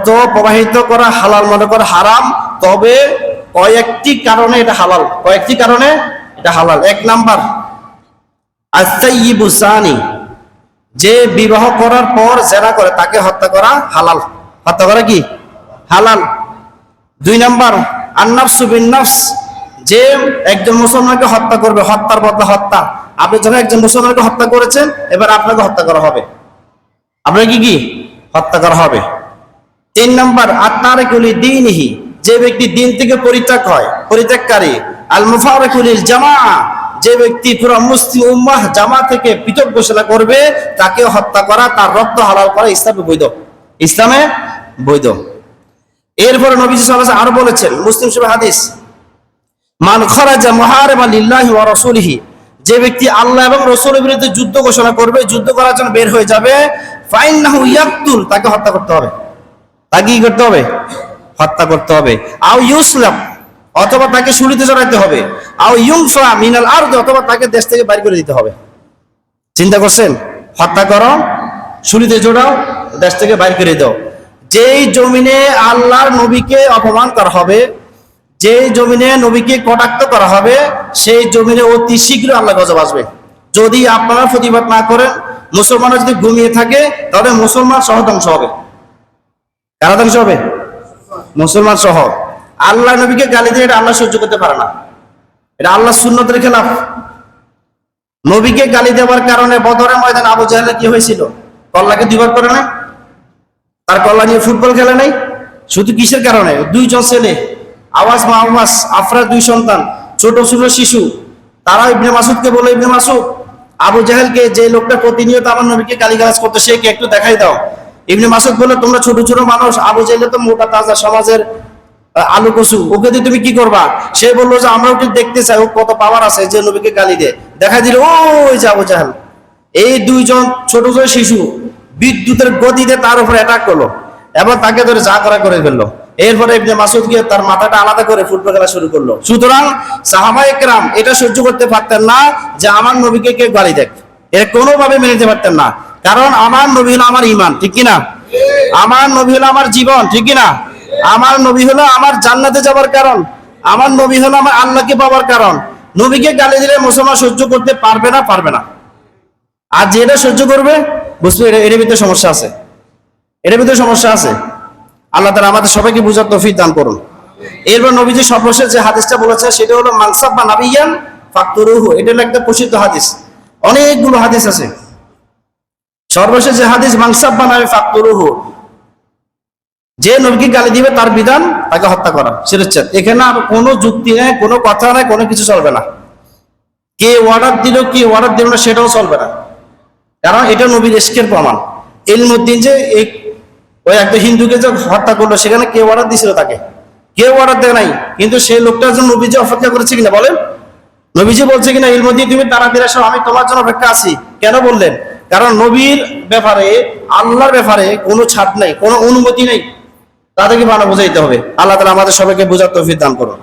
রক্ত প্রবাহিত করা হালাল মনে করা হারাম, তবে কয়েকটি কারণে এটা হালাল। কয়েকটি কারণে এটা হালাল। এক নাম্বার, আস-সাইয়্যিবু যানি, যে বিবাহ করার পর জেনা করে তাকে হত্যা করা হালাল। হত্যা করা কি হালাল। দুই নাম্বার, আন-নাফসু বিন-নাফস, যে একজন মুসলমানকে হত্যা করবে, হত্যার বদলা হত্যা। আপনি যখন একজন মুসলমানকে হত্যা করেছেন, এবার আপনাকে হত্যা করা হবে, আপনাকে কি হত্যা করা হবে। তিন নাম্বার, আত-তারিকু লিদ্বীনিহি, যে ব্যক্তি দিন থেকে পরিত্যাগকারী। আল-মুফারিকু লিল-জামাআহ, যে ব্যক্তি পুরো মুসলিম উম্মাহ জামা থেকে পৃথক ঘোষণা করবে, তাকে হত্যা করা, তার রক্ত হালাল করা ইসলামে বৈধ। ইসলামে বৈধ। এরপরে নবী সাল্লাল্লাহু আলাইহি ওয়াসাল্লাম আরো বলেছেন, মুসলিম শরীফ হাদিস, মান খারাজা মুহারিবান লিল্লাহি ওয়া রাসূলিহি, যে ব্যক্তি আল্লাহ এবং রাসূলের বিরুদ্ধে যুদ্ধ ঘোষণা করবে, যুদ্ধ করার জন্য বের হয়ে যাবে, ফাইন্নাহু ইয়াকতুল, তাকে হত্যা করতে হবে। তাকে কি করতে হবে? হত্যা করতে হবে। আও ইউসলাম, অথবা তাকে শুলিতে চড়াইতে হবে। আও ইউনফা মিনাল আরদ, অথবা তাকে দেশ থেকে বাইর করে দিতে হবে। চিন্তা করছেন? হত্যা করো, শুলিতে জোড়াও, দেশ থেকে বাইর করে দাও। যেই জমিনে আল্লাহর নবীকে অপমান করা হবে, যেই জমিনে নবীকে কটাক্ষ করা হবে, সেই জমিনে অতি শীঘ্র আল্লাহ গজব আসবে। যদি আপনারা প্রতিবাদ না করেন, মুসলমানরা যদি ঘুমিয়ে থাকে, তাহলে মুসলমান সহ ধ্বংস হবে। কারা ধ্বংস হবে? মুসলমান সহ। আল্লাহ নবীকে গালি দিয়ে এটা আল্লাহ সহ্য করতে পারে না, এটা আল্লাহ সুন্নতের খেলাফ। নবীকে গালি দেওয়ার কারণে বদরের ময়দানে আবু জাহেলের কি হয়েছিল? কল্লাকে দুইবার করে না? তার কল্লা নিয়ে ফুটবল খেলে নাই? শুধু কিসের কারণে? দুইজন ছেলে, আওয়াজ মাহমাস আফরা, দুই সন্তান, ছোট ছোট শিশু, তারা ইবনে মাসুদকে বলে, ইবনে মাসুদ, আবু জাহেলকে, যে লোকটা প্রতিনিয়ত আমার নবীকে গালিগালাজ করতে, সে কে একটু দেখাই দাও। ইবনে মাসুদ বলে, তোমরা ছোট ছোট মানুষ, আবু জাহেল তো মোটা তাজা সমাজের আলু কচু, ওকে দিয়ে তুমি কি করবা? সে বললো যে আমরা ওকে দেখতে চাই, ও কত পাওয়ার আছে যে নবীকে গালি দেয়। দেখা দিল ওই যে আবু জাহেল। এই দুইজন ছোট ছোট শিশু বিদ্যুতের গতিতে তার উপরে অ্যাটাক করলো এবং তাকে ধরে যা করা করে ফেললো। এরপরে ইবনে মাসুদ গিয়ে তার মাথাটা আলাদা করে ফুটবল খেলা শুরু করলো। সুতরাং সাহাবায়ে কেরাম এটা সহ্য করতে পারতেন না যে আমার নবীকে কেউ গালি দেয়, এটা কোনোভাবে মেনে নিতে পারতেন না। কারণ আমার নবী হলো আমার ঈমান, ঠিক কিনা? আমার নবী হলো আমার জীবন, ঠিক কিনা? আমার নবী হলো আমার জান্নাতে যাবার কারণ, আমার নবী হলো আমার আল্লাহকে পাওয়ার কারণ। নবীকে গালি দিলে মুসলমান সহ্য করতে পারবে না, পারবে না। আর যেটা সহ্য করবে, বুঝবে এর ভিতরে সমস্যা আছে, এর ভিতরে সমস্যা আছে। আল্লাহ তাআলা আমাদের সবাইকে বুঝার তৌফিক দান করুন। এরপর নবীজি সর্বশেষ যে হাদিসটা বলেছে সেটা হলো মান সাব্বা নাবিয়ান ফাকতুরুহু, এটা হলো একটা প্রসিদ্ধ হাদিস, অনেকগুলো হাদিস আছে। সর্বশেষ যে হাদিস, মান সাব্বা নাবি ফাকতুরুহু, যে নবীকে গালি দিবে তার বিধান তাকে হত্যা করা, শিরশ্চেদ। এখানে আর কোনো যুক্তি নেই, কোনো কথা নেই, কোনো কিছু চলবে না। কে অর্ডার দিল, কে অর্ডার দিল না, সেটাও চলবে না, কারণ এটা নবীর ইশকের প্রমাণ। ইলমুদ্দিন যে ওই একটা হিন্দুকে যে হত্যা করলো, সেখানে কে অর্ডার দিয়েছিল? তাকে কেউ অর্ডার দেয় নাই, কিন্তু সেই লোকটার জন্য নবীজি অপেক্ষা করেছে কিনা বলেন? নবীজি বলছে কিনা, ইলমুদ্দিন তুমি তাড়াতাড়ি আসো, আমি তোমার জন্য অপেক্ষা আছি। কেন বললেন? কারণ নবীর ব্যাপারে, আল্লাহর ব্যাপারে কোনো ছাড় নাই, কোনো অনুমতি নেই, তাদেরকে ভালো বোঝাইতে হবে। আল্লাহ তাআলা আমাদের সবাইকে বোঝার তৌফিক দান করুন।